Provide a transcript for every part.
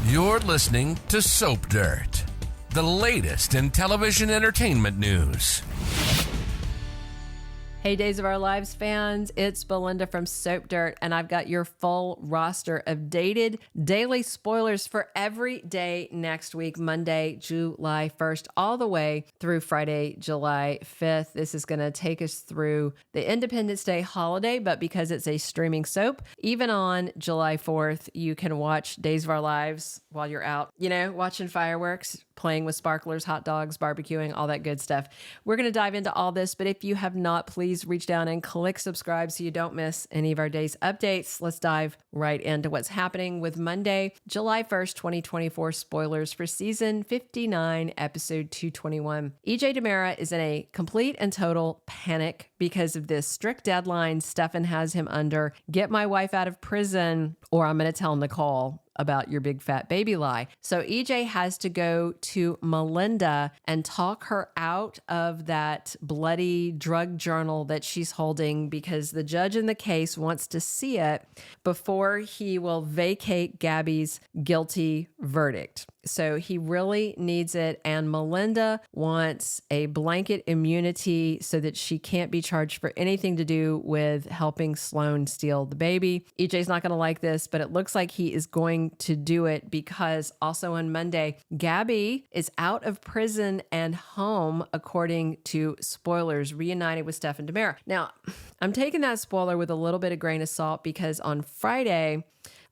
You're listening to Soap Dirt, the latest in television entertainment news. Hey, Days of Our Lives fans, it's Belinda from Soap Dirt, and I've got your full roster of dated daily spoilers for every day next week, Monday, July 1st, all the way through Friday, July 5th. This is going to take us through the Independence Day holiday, but because it's a streaming soap, even on July 4th, you can watch Days of Our Lives while you're out, watching fireworks, playing with sparklers, hot dogs, barbecuing, all that good stuff. We're going to dive into all this, but if you have not, please reach down and click subscribe so you don't miss any of our day's updates. Let's dive right into what's happening with Monday, July 1st, 2024 spoilers for season 59, episode 221. EJ DiMera is in a complete and total panic because of this strict deadline Stefan has him under. Get my wife out of prison or I'm going to tell Nicole about your big fat baby lie. So EJ has to go to Melinda and talk her out of that bloody drug journal that she's holding because the judge in the case wants to see it before he will vacate Gabi's guilty verdict. So he really needs it. And Melinda wants a blanket immunity so that she can't be charged for anything to do with helping Sloan steal the baby. EJ's not going to like this, but it looks like he is going to do it because also on Monday, Gabi is out of prison and home, according to spoilers, reunited with Stefan DiMera. Now, I'm taking that spoiler with a little bit of grain of salt because on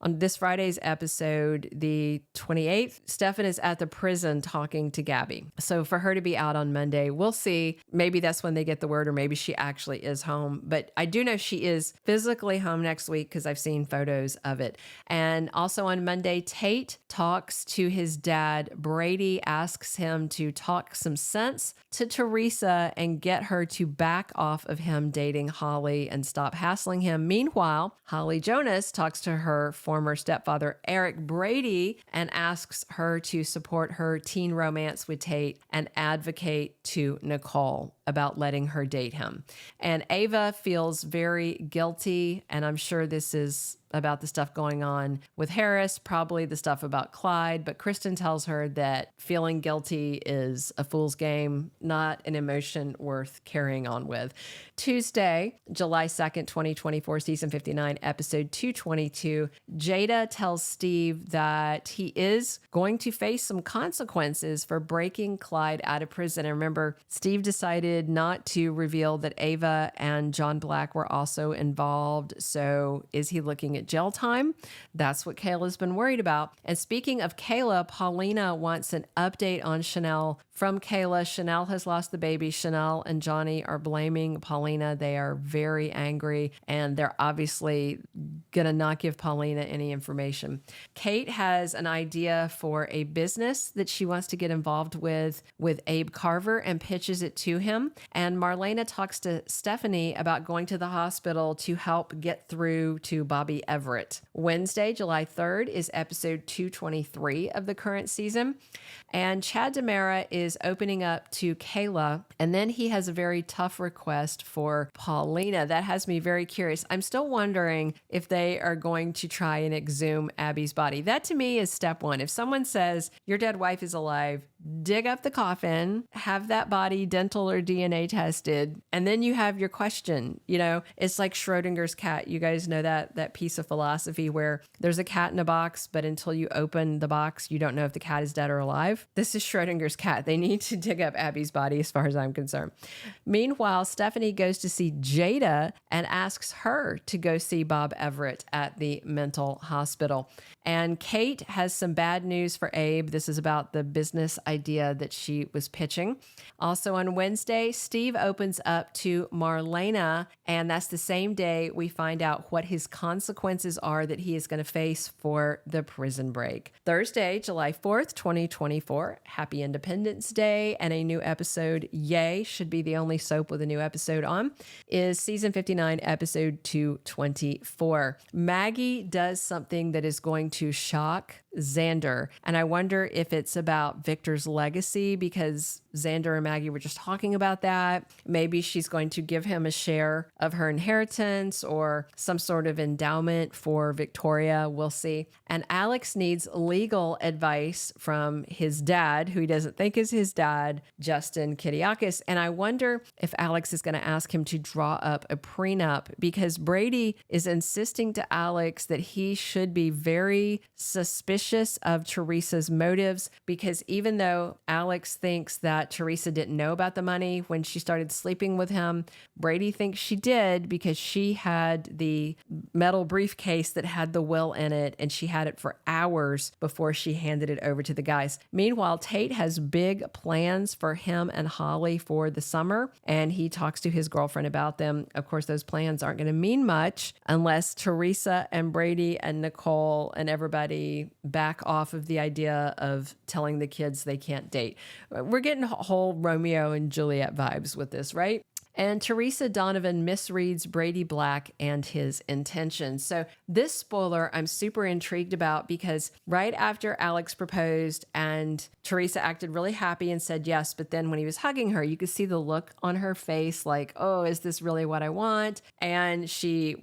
this Friday's episode, the 28th, Stefan is at the prison talking to Gabi. So for her to be out on Monday, we'll see. Maybe that's when they get the word, or maybe she actually is home. But I do know she is physically home next week because I've seen photos of it. And also on Monday, Tate talks to his dad. Brady asks him to talk some sense to Theresa and get her to back off of him dating Holly and stop hassling him. Meanwhile, Holly Jonas talks to her former stepfather, Eric Brady, and asks her to support her teen romance with Tate and advocate to Nicole about letting her date him. And Ava feels very guilty, and I'm sure this is about the stuff going on with Harris, probably the stuff about Clyde, but Kristen tells her that feeling guilty is a fool's game, not an emotion worth carrying on with. Tuesday, July 2nd, 2024, season 59, episode 222, Jada tells Steve that he is going to face some consequences for breaking Clyde out of prison. And remember, Steve decided not to reveal that Ava and John Black were also involved. So is he looking at jail time? That's what Kayla's been worried about. And speaking of Kayla, Paulina wants an update on Chanel from Kayla. Chanel has lost the baby. Chanel and Johnny are blaming Paulina. They are very angry, and they're obviously going to not give Paulina any information. Kate has an idea for a business that she wants to get involved with Abe Carver and pitches it to him. And Marlena talks to Stephanie about going to the hospital to help get through to Bobby Everett. Wednesday, July 3rd is episode 223 of the current season. And Chad DiMera is opening up to Kayla, and then he has a very tough request for Paulina. That has me very curious. I'm still wondering if they are going to try and exhume Abby's body. That to me is step one. If someone says your dead wife is alive, dig up the coffin, have that body dental or DNA tested, and then you have your question. It's like Schrodinger's cat. You guys know that piece of philosophy where there's a cat in a box, but until you open the box, you don't know if the cat is dead or alive. This is Schrodinger's cat. They need to dig up Abby's body as far as I'm concerned. Meanwhile, Stephanie goes to see Jada and asks her to go see Bob Everett at the mental hospital. And Kate has some bad news for Abe. This is about the business idea that she was pitching. Also on Wednesday, Steve opens up to Marlena, and that's the same day we find out what his consequences are that he is going to face for the prison break. Thursday, July 4th, 2024, happy Independence Day, and a new episode, yay, should be the only soap with a new episode on, is season 59, episode 224. Maggie does something that is going to shock Xander. And I wonder if it's about Victor's legacy, because Xander and Maggie were just talking about that. Maybe she's going to give him a share of her inheritance or some sort of endowment for Victoria. We'll see. And Alex needs legal advice from his dad, who he doesn't think is his dad, Justin Kiriakis. And I wonder if Alex is going to ask him to draw up a prenup, because Brady is insisting to Alex that he should be very suspicious of Theresa's motives, because even though Alex thinks that Theresa didn't know about the money when she started sleeping with him, Brady thinks she did, because she had the metal briefcase that had the will in it, and she had it for hours before she handed it over to the guys. Meanwhile, Tate has big plans for him and Holly for the summer, and he talks to his girlfriend about them. Of course, those plans aren't going to mean much unless Theresa and Brady and Nicole and everybody back off of the idea of telling the kids they can't date. We're getting whole Romeo and Juliet vibes with this, right? And Theresa Donovan misreads Brady Black and his intentions. So this spoiler I'm super intrigued about, because right after Alex proposed and Theresa acted really happy and said yes, but then when he was hugging her, you could see the look on her face like, oh, is this really what I want? And she's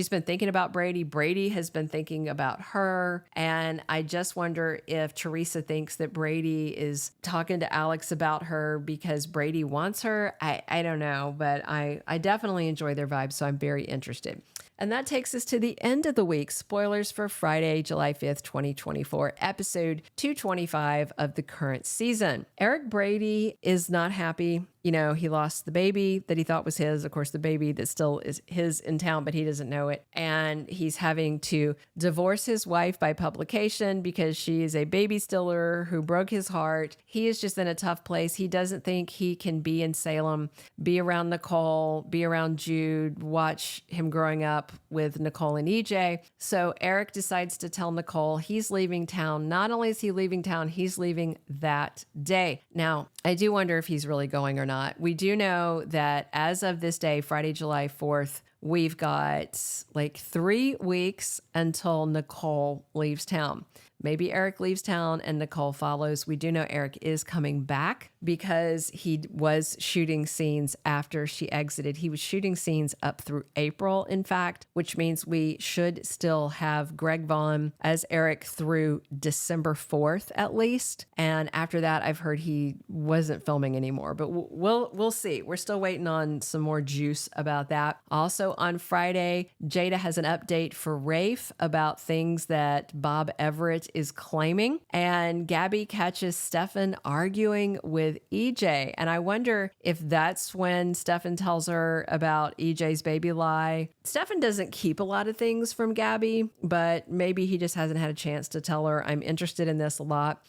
been thinking about Brady. Brady has been thinking about her. And I just wonder if Theresa thinks that Brady is talking to Alex about her because Brady wants her. I don't know, but I definitely enjoy their vibes, so I'm very interested. And that takes us to the end of the week. Spoilers for Friday, July 5th, 2024, episode 225 of the current season. Eric Brady is not happy. You know, he lost the baby that he thought was his. Of course, the baby that still is his in town, but he doesn't know it. And he's having to divorce his wife by publication because she is a baby stiller who broke his heart. He is just in a tough place. He doesn't think he can be in Salem, be around Nicole, be around Jude, watch him growing up with Nicole and EJ. So Eric decides to tell Nicole he's leaving town. Not only is he leaving town, he's leaving that day. Now, I do wonder if he's really going or not. We do know that as of this day, Friday, July 4th, we've got like 3 weeks until Nicole leaves town. Maybe Eric leaves town and Nicole follows. We do know Eric is coming back because he was shooting scenes after she exited. He was shooting scenes up through April, in fact, which means we should still have Greg Vaughan as Eric through December 4th at least. And after that, I've heard he wasn't filming anymore, but we'll see. We're still waiting on some more juice about that. Also on Friday, Jada has an update for Rafe about things that Bob Everett is claiming, and Gabi catches Stefan arguing with EJ. And I wonder if that's when Stefan tells her about EJ's baby lie. Stefan doesn't keep a lot of things from Gabi, but maybe he just hasn't had a chance to tell her. I'm interested in this a lot.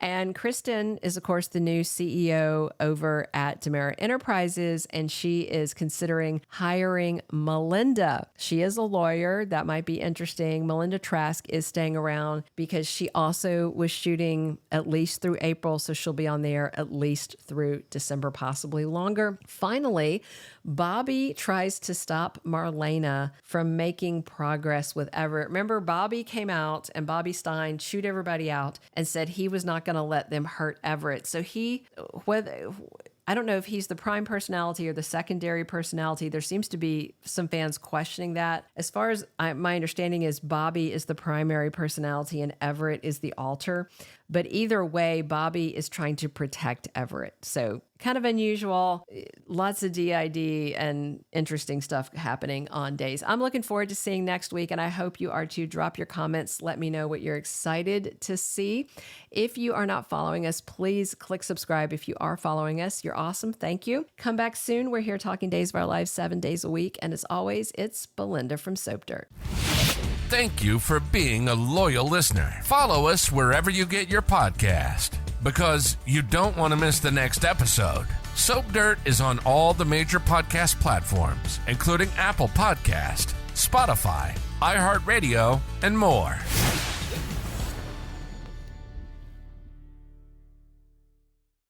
And Kristen is, of course, the new CEO over at DiMera Enterprises, and she is considering hiring Melinda. She is a lawyer. That might be interesting. Melinda Trask is staying around because she also was shooting at least through April, so she'll be on there at least through December, possibly longer. Finally, Bobby tries to stop Marlena from making progress with Everett. Remember, Bobby came out and Bobby Stein chewed everybody out and said he was not going to let them hurt Everett. So I don't know if he's the prime personality or the secondary personality. There seems to be some fans questioning that. As far as my understanding is, Bobby is the primary personality and Everett is the alter. But either way, Bobby is trying to protect Everett. So kind of unusual, lots of DID and interesting stuff happening on days. I'm looking forward to seeing next week, and I hope you are too. Drop your comments. Let me know what you're excited to see. If you are not following us, please click subscribe. If you are following us, you're awesome. Thank you. Come back soon. We're here talking Days of Our Lives 7 days a week. And as always, it's Belinda from Soap Dirt. Thank you for being a loyal listener. Follow us wherever you get your podcast, because you don't want to miss the next episode. Soap Dirt is on all the major podcast platforms, including Apple Podcast, Spotify, iHeartRadio, and more.